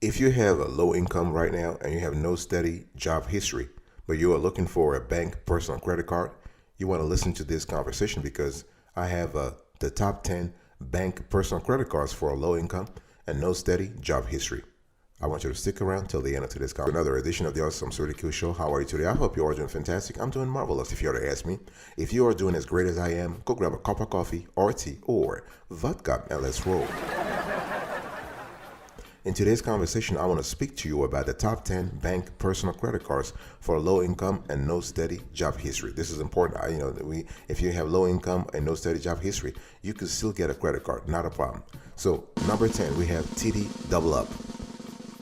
If you have a low income right now and you have no steady job history, but you are looking for a bank personal credit card, you want to listen to this conversation because I have the top 10 bank personal credit cards for a low income and no steady job history. I want you to stick around till the end of today's conversation. Another edition of the Awesome Sort Q Show. How are you today? I hope you are doing fantastic. I'm doing marvelous if you were to ask me. If you are doing as great as I am, go grab a cup of coffee or tea or vodka and let's roll. In today's conversation, I want to speak to you about the top 10 bank personal credit cards for low income and no steady job history. This is important. If you have low income and no steady job history, you can still get a credit card, not a problem. So number 10, we have TD Double Up.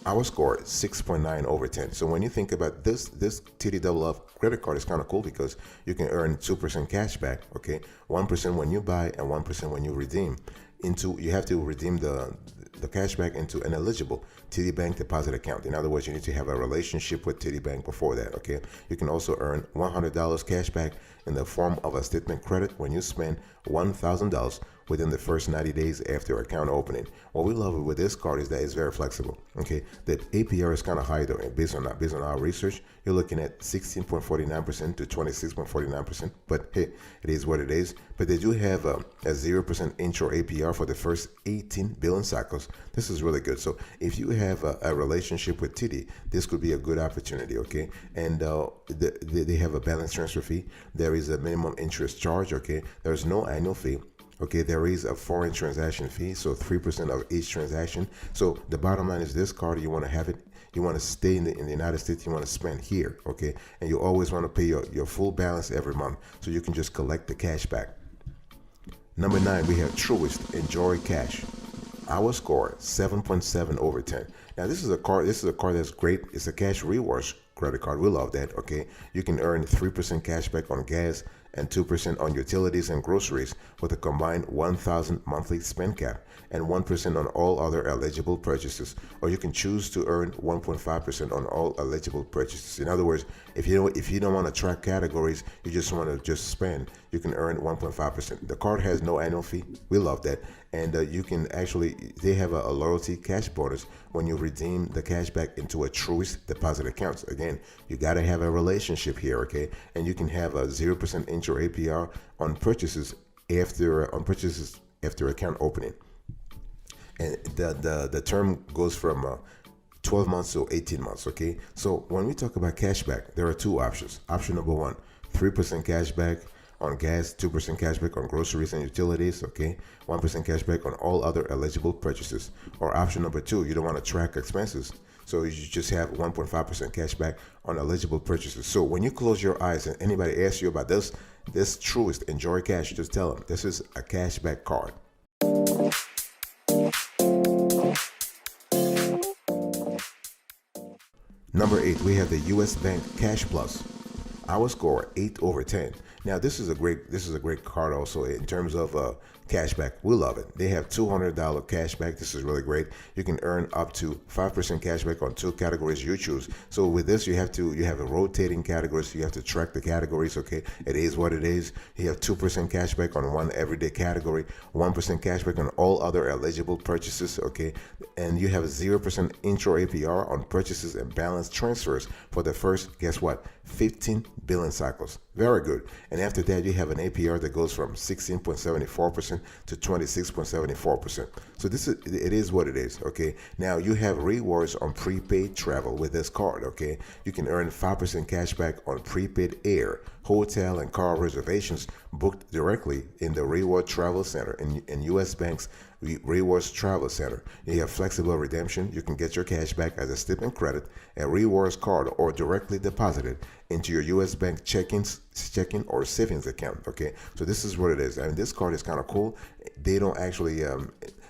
Our score is 6.9 over 10. So when you think about this TD Double Up credit card is kind of cool because you can earn 2% cash back, okay? 1% when you buy and 1% when you redeem. You have to redeem the cash back into an eligible TD Bank deposit account. In other words, you need to have a relationship with TD Bank before that, okay? You can also earn $100 cash back in the form of a statement credit when you spend $1,000 within the first 90 days after account opening. What we love with this card is that it's very flexible, okay? The APR is kind of high though, based on our research. You're looking at 16.49% to 26.49%, but hey, it is what it is. But they do have a 0% intro APR for the first 18 billing cycles. This is really good. So if you have a relationship with TD, this could be a good opportunity, okay? And they have a balance transfer fee. There is a minimum interest charge, okay? There's no annual fee. Okay, there is a foreign transaction fee, so 3% of each transaction. So the bottom line is this card, you want to have it, you want to stay in the United States, you want to spend here, okay? And you always want to pay your full balance every month so you can just collect the cash back. Number 9, we have Truist Enjoy Cash. Our score, 7.7 over 10. Now this is a card that's great. It's a cash rewards credit card. We love that, okay? You can earn 3% cash back on gas and 2% on utilities and groceries with a combined $1,000 monthly spend cap and 1% on all other eligible purchases. Or you can choose to earn 1.5% on all eligible purchases. In other words, if you don't want to track categories, you just want to just spend, you can earn 1.5%. The card has no annual fee. We love that. And you can actually, they have a loyalty cash bonus when you redeem the cash back into a Truist deposit account. Again, you got to have a relationship here, okay? And you can have a 0% intro APR on purchases after account opening. And the term goes from 12 months to 18 months, okay? So when we talk about cash back, there are two options. Option number 1, 3% cash back on gas, 2% cash back on groceries and utilities, okay? 1% cash back on all other eligible purchases. Or option number 2, you don't want to track expenses, so you just have 1.5% cash back on eligible purchases. So when you close your eyes and anybody asks you about this Truist Enjoy Cash, just tell them this is a cashback card. Number 8, we have the U.S. Bank Cash Plus. Our score, 8 over 10. Now this is a great card also in terms of cashback. We love it. They have $200 cashback. This is really great. You can earn up to 5% cashback on 2 categories you choose. So with this, you have a rotating categories. So you have to track the categories. Okay, it is what it is. You have 2% cashback on one everyday category, 1% cashback on all other eligible purchases. Okay, and you have 0% intro APR on purchases and balance transfers for the first, guess what, 15 billing cycles. Very good. And after that, you have an APR that goes from 16.74% to 26.74%. So it is what it is, okay? Now, you have rewards on prepaid travel with this card, okay? You can earn 5% cash back on prepaid air, hotel, and car reservations booked directly in the Reward Travel Center in U.S. Bank's Rewards Travel Center. You have flexible redemption. You can get your cash back as a statement credit, a rewards card, or directly deposited into your U.S. Bank checking or savings account. Okay, so this is what it is. I mean, this card is kind of cool. They don't actually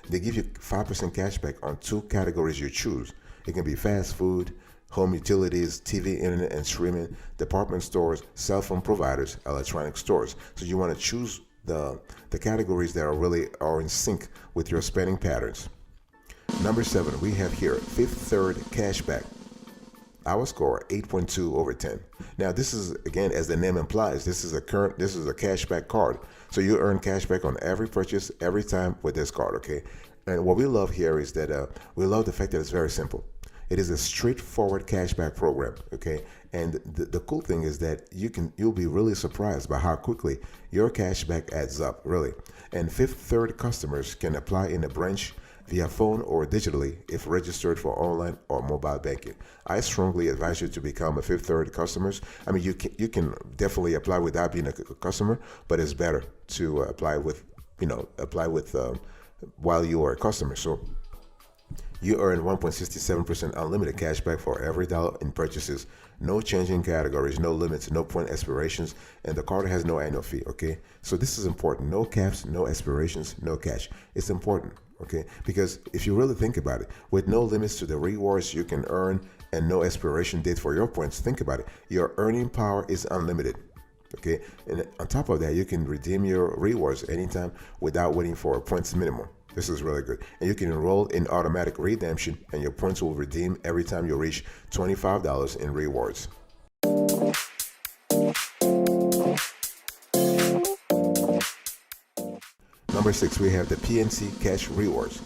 they give you 5% cash back on 2 categories you choose. It can be fast food, home utilities, TV, internet, and streaming, department stores, cell phone providers, electronic stores. So you want to choose the categories that are in sync with your spending patterns. Number 7, we have here Fifth Third Cashback. Our score, 8.2 over 10. Now this is, again, as the name implies, this is a cashback card. So you earn cashback on every purchase every time with this card, okay? And what we love here is that we love the fact that it's very simple. It is a straightforward cashback program, okay? And the cool thing is that you'll be really surprised by how quickly your cashback adds up, really. And Fifth Third customers can apply in a branch via phone or digitally if registered for online or mobile banking. I strongly advise you to become a Fifth Third customers. I mean, you can definitely apply without being a customer, but it's better to apply with while you are a customer. So you earn 1.67% unlimited cashback for every dollar in purchases. No changing categories, no limits, no point expirations, and the card has no annual fee, okay? So this is important. No caps, no expirations, no cash. It's important, okay? Because if you really think about it, with no limits to the rewards you can earn and no expiration date for your points, think about it. Your earning power is unlimited. Okay, and on top of that, you can redeem your rewards anytime without waiting for a points minimum. This is really good. And you can enroll in automatic redemption, and your points will redeem every time you reach $25 in rewards. Number 6, we have the PNC Cash Rewards.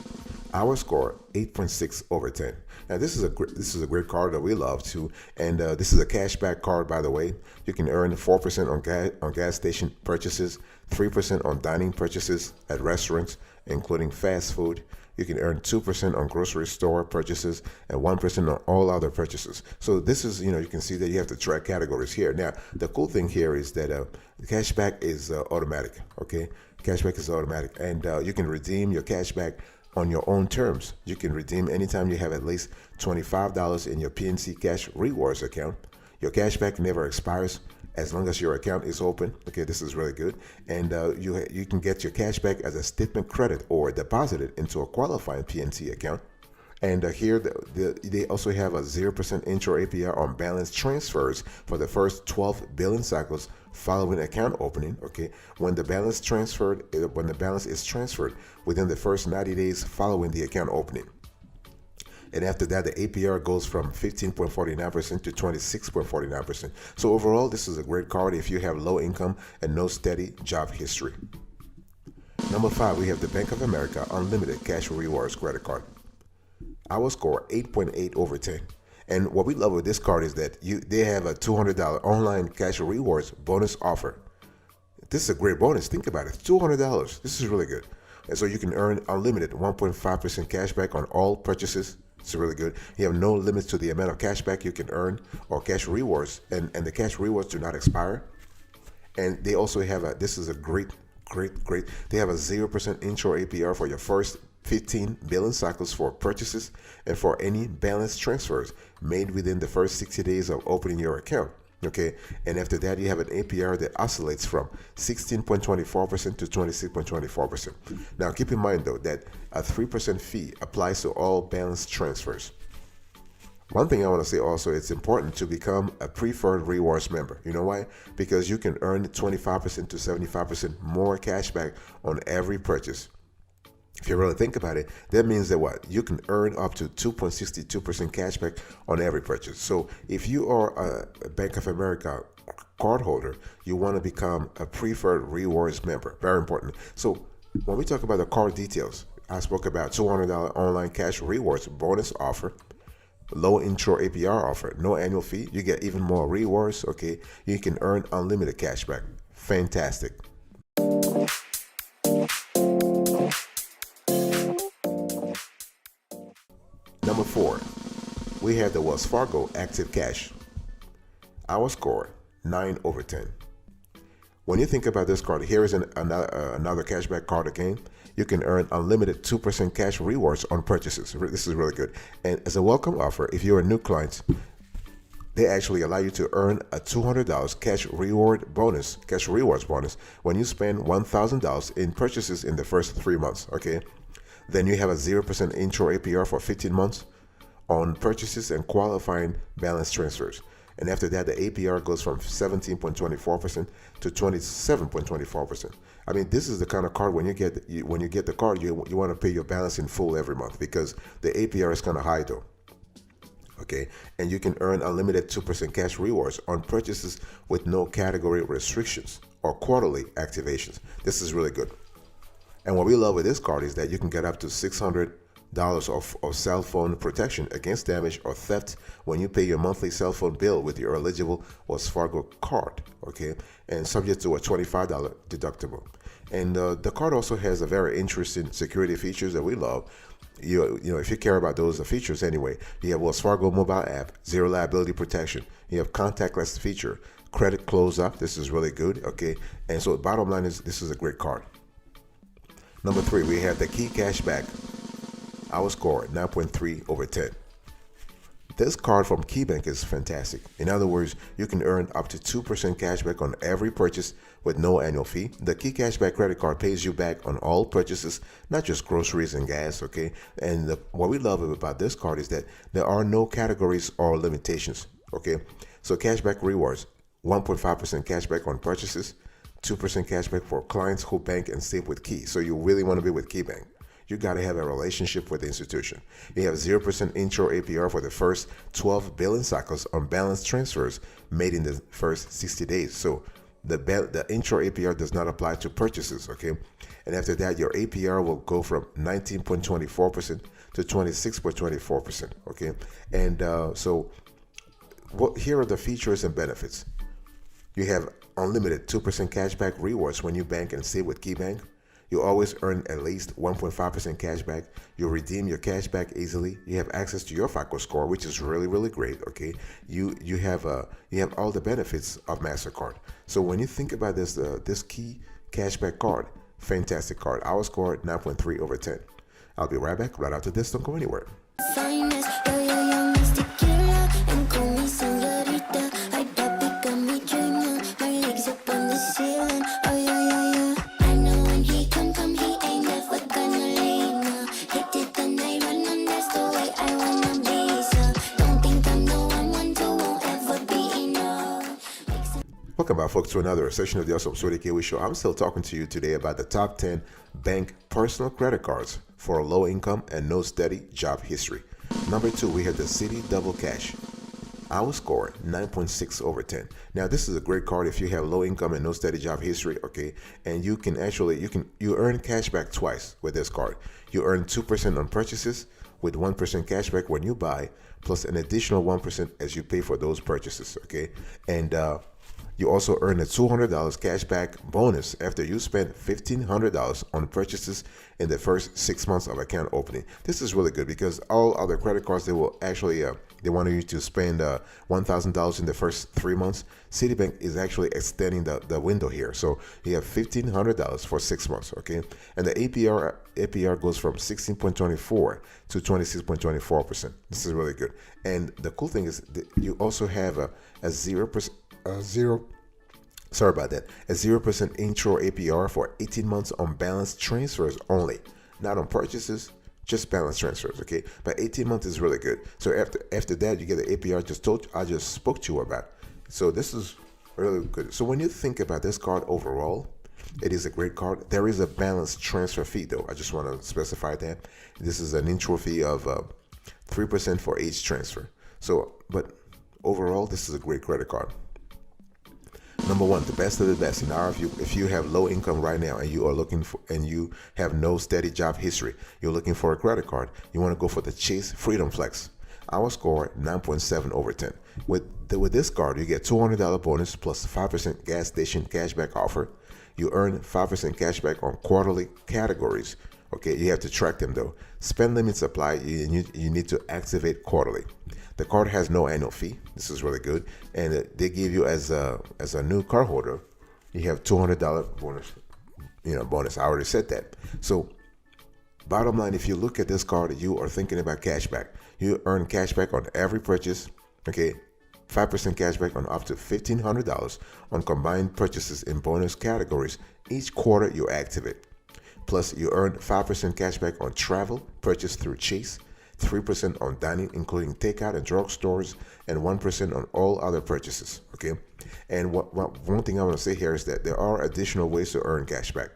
Our score 8.6 over 10. Now this is a great card that we love too, and this is a cashback card, by the way. You can earn 4% on gas station purchases, 3% on dining purchases at restaurants, including fast food. You can earn 2% on grocery store purchases and 1% on all other purchases. So this is, you can see that you have to track categories here. Now, the cool thing here is that the cashback is automatic, okay? Cashback is automatic, and you can redeem your cashback on your own terms. You can redeem anytime you have at least $25 in your PNC Cash Rewards account. Your cashback never expires as long as your account is open. Okay, this is really good. And you can get your cashback as a statement credit or deposited into a qualifying PNC account. And here they also have a 0% intro APR on balance transfers for the first 12 billing cycles following account opening. Okay, when the balance is transferred within the first 90 days following the account opening. And after that, the APR goes from 15.49% to 26.49%. So overall, this is a great card if you have low income and no steady job history. Number 5, we have the Bank of America Unlimited Cash Rewards Credit Card. Our score 8.8 over 10. And what we love with this card is that they have a $200 online cash rewards bonus offer. This is a great bonus. Think about it. $200. This is really good. And so you can earn unlimited 1.5% cash back on all purchases. It's really good. You have no limits to the amount of cash back you can earn or cash rewards. And the cash rewards do not expire. And they also have this is a great. They have a 0% intro APR for your first 15 billing cycles for purchases and for any balance transfers made within the first 60 days of opening your account. Okay, and after that, you have an APR that oscillates from 16.24% to 26.24%. Now, keep in mind though that a 3% fee applies to all balance transfers. One thing I want to say also, it's important to become a preferred rewards member. You know why? Because you can earn 25% to 75% more cash back on every purchase. If you really think about it, that means that what? You can earn up to 2.62% cash back on every purchase. So if you are a Bank of America cardholder, you want to become a preferred rewards member. Very important. So when we talk about the card details, I spoke about $200 online cash rewards bonus offer, low intro APR offer, no annual fee. You get even more rewards. Okay, you can earn unlimited cash back. Fantastic. Number 4, we have the Wells Fargo Active Cash. Our score 9 over 10. When you think about this card, here is another cashback card again. You can earn unlimited 2% cash rewards on purchases. This is really good. And as a welcome offer, if you're a new client, they actually allow you to earn a $200 cash rewards bonus when you spend $1,000 in purchases in the first 3 months. Okay. Then you have a 0% intro APR for 15 months on purchases and qualifying balance transfers. And after that, the APR goes from 17.24% to 27.24%. I mean, this is the kind of card when you get the card, you want to pay your balance in full every month because the APR is kind of high though. Okay, and you can earn unlimited 2% cash rewards on purchases with no category restrictions or quarterly activations. This is really good. And what we love with this card is that you can get up to $600 of cell phone protection against damage or theft when you pay your monthly cell phone bill with your eligible Wells Fargo card, okay, and subject to a $25 deductible. And the card also has a very interesting security features that we love. You know, if you care about those features anyway, you have Wells Fargo mobile app, zero liability protection. You have contactless feature, credit closeout. This is really good, okay. And so bottom line is, this is a great card. Number 3, we have the Key Cashback. Our score 9.3 over 10. This card from KeyBank is fantastic. In other words, you can earn up to 2% cashback on every purchase with no annual fee. The Key Cashback credit card pays you back on all purchases, not just groceries and gas, okay? And what we love about this card is that there are no categories or limitations, okay? So cashback rewards, 1.5% cashback on purchases, 2% cashback for clients who bank and save with Key. So you really want to be with KeyBank. You got to have a relationship with the institution. You have 0% intro APR for the first 12 billing cycles on balance transfers made in the first 60 days. So the intro APR does not apply to purchases, okay? And after that, your APR will go from 19.24% to 26.24%, okay? And here are the features and benefits. You have unlimited 2% cashback rewards when you bank and save with KeyBank. You always earn at least 1.5% cash back. You redeem your cash back easily. You have access to your FICO score, which is really, really great. Okay, you have all the benefits of MasterCard. So when you think about this Key Cashback card, fantastic card. Our score 9.3 over 10. I'll be right back right after this. Don't go anywhere. Welcome back, folks, to another session of the Awesome Sweetie Kiwi Show. I'm still talking to you today about the top 10 bank personal credit cards for low income and no steady job history. Number 2, we have the Citi Double Cash. Our score 9.6 over 10. Now, this is a great card if you have low income and no steady job history, okay? And you can actually you earn cash back twice with this card. You earn 2% on purchases with 1% cash back when you buy, plus an additional 1% as you pay for those purchases, okay? And you also earn a $200 cash back bonus after you spend $1,500 on purchases in the first 6 months of account opening. This is really good because all other credit cards, they will actually they want you to spend $1,000 in the first 3 months. Citibank is actually extending the window here, so you have $1,500 for 6 months, okay? And the APR goes from 16.24 to 26.24%. This is really good. And the cool thing is that you also have a 0%. A 0% intro APR for 18 months on balance transfers only, not on purchases, just balance transfers, okay? But 18 months is really good. So after that, you get the APR I just spoke to you about. So this is really good. So when you think about this card overall, it is a great card. There is a balance transfer fee though. I just want to specify that. This is an intro fee of 3% for each transfer. So, but overall, this is a great credit card. Number 1, the best of the best. In our view, if you have low income right now and you are looking for, and you have no steady job history, you're looking for a credit card, you want to go for the Chase Freedom Flex. Our score 9.7 over 10. With this card, you get $200 bonus plus 5% gas station cashback offer. You earn 5% cashback on quarterly categories. Okay, you have to track them though. Spend limits apply. You need to activate quarterly. The card has no annual fee. This is really good, and they give you as a new card holder, you have $200 bonus. Bonus. I already said that. So, bottom line, if you look at this card, you are thinking about cashback. You earn cashback on every purchase. Okay, 5% cashback on up to $1,500 on combined purchases in bonus categories each quarter you activate. Plus, you earn 5% cashback on travel purchased through Chase, 3% on dining, including takeout and drugstores, and 1% on all other purchases. Okay, and one thing I want to say here is that there are additional ways to earn cashback.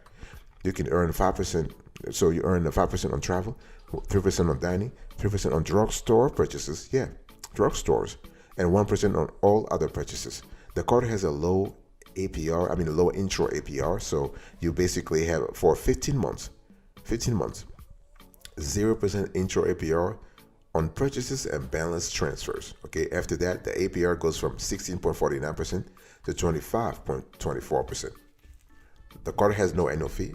You can earn 5%. So you earn 5% on travel, 3% on dining, 3% on drugstore purchases. Yeah, drugstores, and 1% on all other purchases. The card has a low APR. I mean, a low intro APR. So you basically have for 15 months. 0% intro APR on purchases and balance transfers. Okay, after that, the APR goes from 16.49% to 25.24%. The card has no annual fee.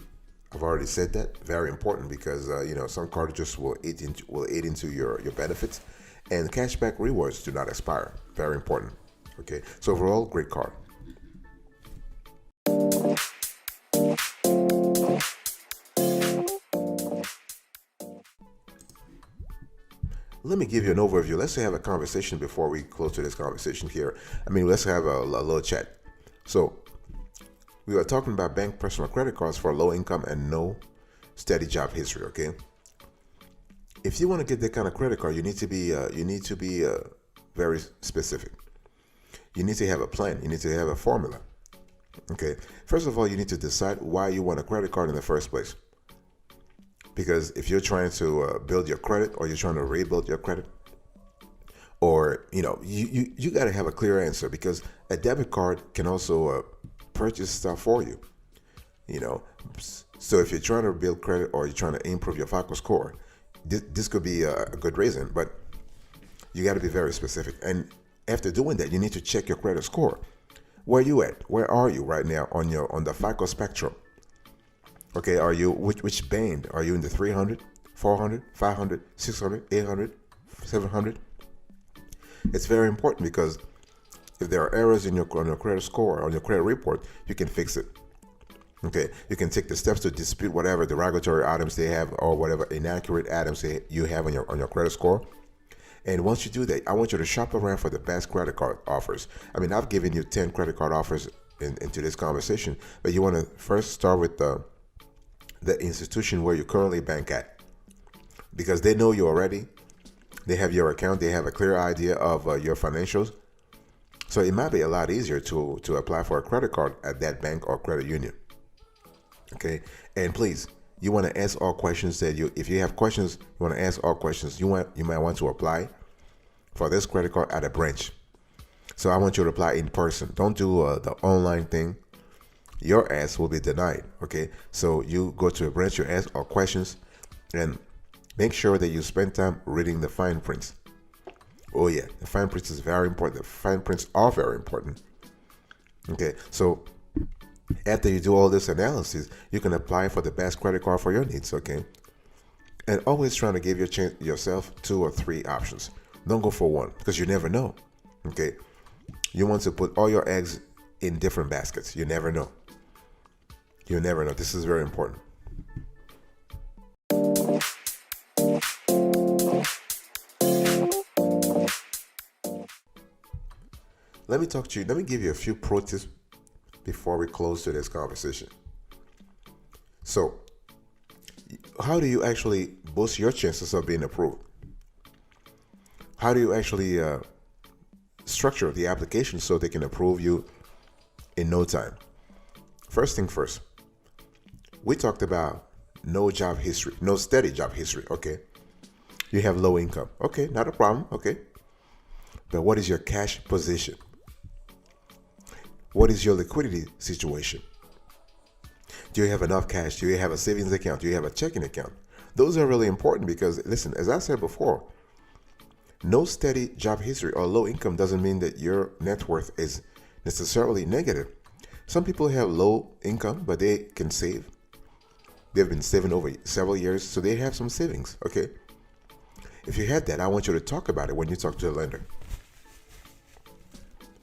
I've already said that. Very important because some cards just will eat into your benefits, and cashback rewards do not expire. Very important. Okay, so overall, great card. Let me give you an overview. Let's have a conversation before we close to this conversation here. Let's have a little chat. So, we are talking about bank personal credit cards for low income and no steady job history. Okay. If you want to get that kind of credit card, you need to be very specific. You need to have a plan. You need to have a formula. Okay. First of all, you need to decide why you want a credit card in the first place. Because if you're trying to build your credit, or you're trying to rebuild your credit, or you got to have a clear answer, because a debit card can also purchase stuff for you. So if you're trying to build credit, or you're trying to improve your FICO score, this could be a good reason, but you got to be very specific. And after doing that, you need to check your credit score. Where you at? Where are you right now on the FICO spectrum? Okay, are you which band? Are you in the 300, 400, 500, 600, 800, 700? It's very important, because if there are errors on your credit score, on your credit report, you can fix it. Okay, you can take the steps to dispute whatever derogatory items they have, or whatever inaccurate items you have on your credit score. And once you do that, I want you to shop around for the best credit card offers. I've given you 10 credit card offers into this conversation, but you want to first start with the institution where you currently bank at, because they know you already. They have your account. They have a clear idea of your financials. So it might be a lot easier to apply for a credit card at that bank or credit union. Okay, and please, you want to ask all questions if you have questions, you want to ask all questions. You might want to apply for this credit card at a branch. So I want you to apply in person. Don't do the online thing. Your ask will be denied. Okay, so you go to a branch, you ask all questions, and make sure that you spend time reading the fine prints. Oh yeah, the fine prints is very important. The fine prints are very important. Okay, so after you do all this analysis, you can apply for the best credit card for your needs. Okay, and always trying to give yourself 2 or 3 options. Don't go for one, because you never know. Okay, you want to put all your eggs in different baskets. You never know. You never know. This is very important. Let me give you a few pro tips before we close to this conversation. So, how do you actually boost your chances of being approved? How do you actually structure the application so they can approve you in no time? First thing first, we talked about no job history, no steady job history. Okay, you have low income. Okay, not a problem. Okay, but what is your cash position? What is your liquidity situation? Do you have enough cash? Do you have a savings account? Do you have a checking account? Those are really important, because listen, as I said before, no steady job history or low income doesn't mean that your net worth is necessarily negative. Some people have low income, but they can save. They've been saving over several years, so they have some savings. Okay, if you had that, I want you to talk about it when you talk to the lender.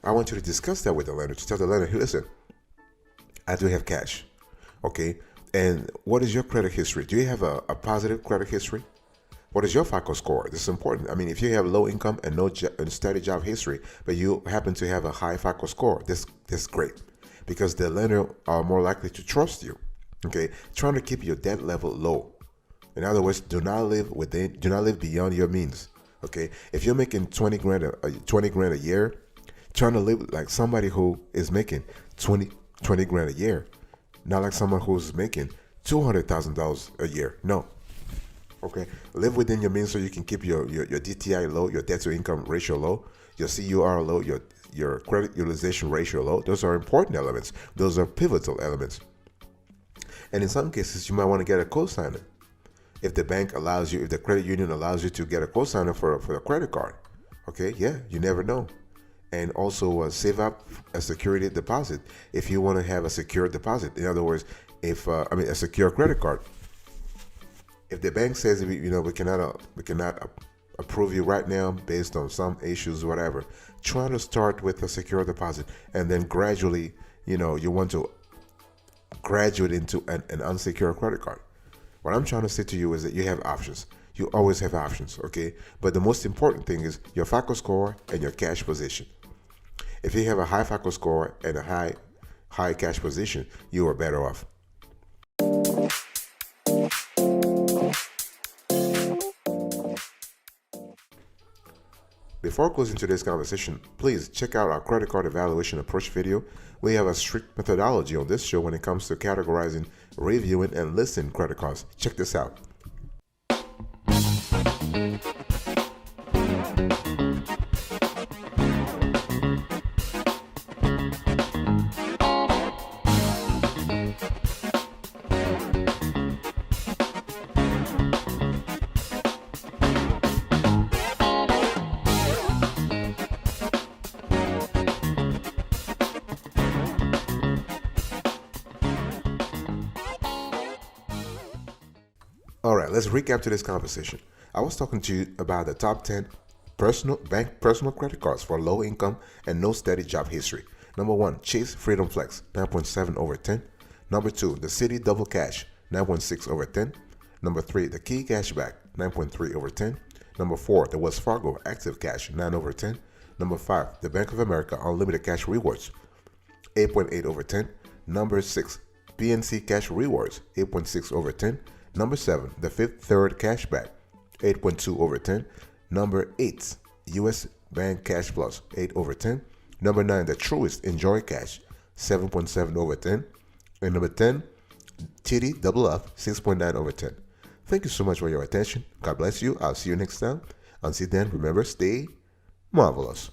I want you to discuss that with the lender, to tell the lender, hey, listen, I do have cash. Okay, and what is your credit history? Do you have a positive credit history? What is your FICO score? This is important. If you have low income and no steady job history, but you happen to have a high FICO score, this is great, because the lender are more likely to trust you. Okay, trying to keep your debt level low. In other words, do not live beyond your means. Okay, if you're making 20 grand a year, trying to live like somebody who is making 20 grand a year, not like someone who's making $200,000 a year. No. Okay, live within your means so you can keep your DTI low, your debt to income ratio low, your CUR low, your credit utilization ratio low. Those are important elements. Those are pivotal elements. And in some cases, you might want to get a co-signer. if the bank allows you, if the credit union allows you to get a cosigner for a credit card. Okay, yeah, you never know. And also save up a security deposit if you want to have a secure deposit. In other words, if a secure credit card. If the bank says we cannot approve you right now based on some issues, whatever, try to start with a secure deposit, and then gradually, you want to graduate into an unsecured credit card. What I'm trying to say to you is that you have options. You always have options, okay? But the most important thing is your FICO score and your cash position. If you have a high FICO score and a high cash position, you are better off. Before closing today's conversation, please check out our credit card evaluation approach video. We have a strict methodology on this show when it comes to categorizing, reviewing, and listing credit cards. Check this out. All right, let's recap today's conversation. I was talking to you about the top 10 personal credit cards for low income and no steady job history. Number 1, Chase Freedom Flex, 9.7 over 10. Number 2, the Citi Double Cash, 9.6 over 10. Number 3, the Key Cashback, 9.3 over 10. Number 4, the Wells Fargo Active Cash, 9 over 10. Number 5, the Bank of America Unlimited Cash Rewards, 8.8 over 10. Number 6, PNC Cash Rewards, 8.6 over 10. Number 7, the Fifth Third Cashback, 8.2 over 10. Number 8, US Bank Cash Plus, 8 over 10. Number 9, the Truist Enjoy Cash, 7.7 over 10. And number 10, TD Double Up, 6.9 over 10. Thank you so much for your attention. God bless you. I'll see you next time. Until then, remember, stay marvelous.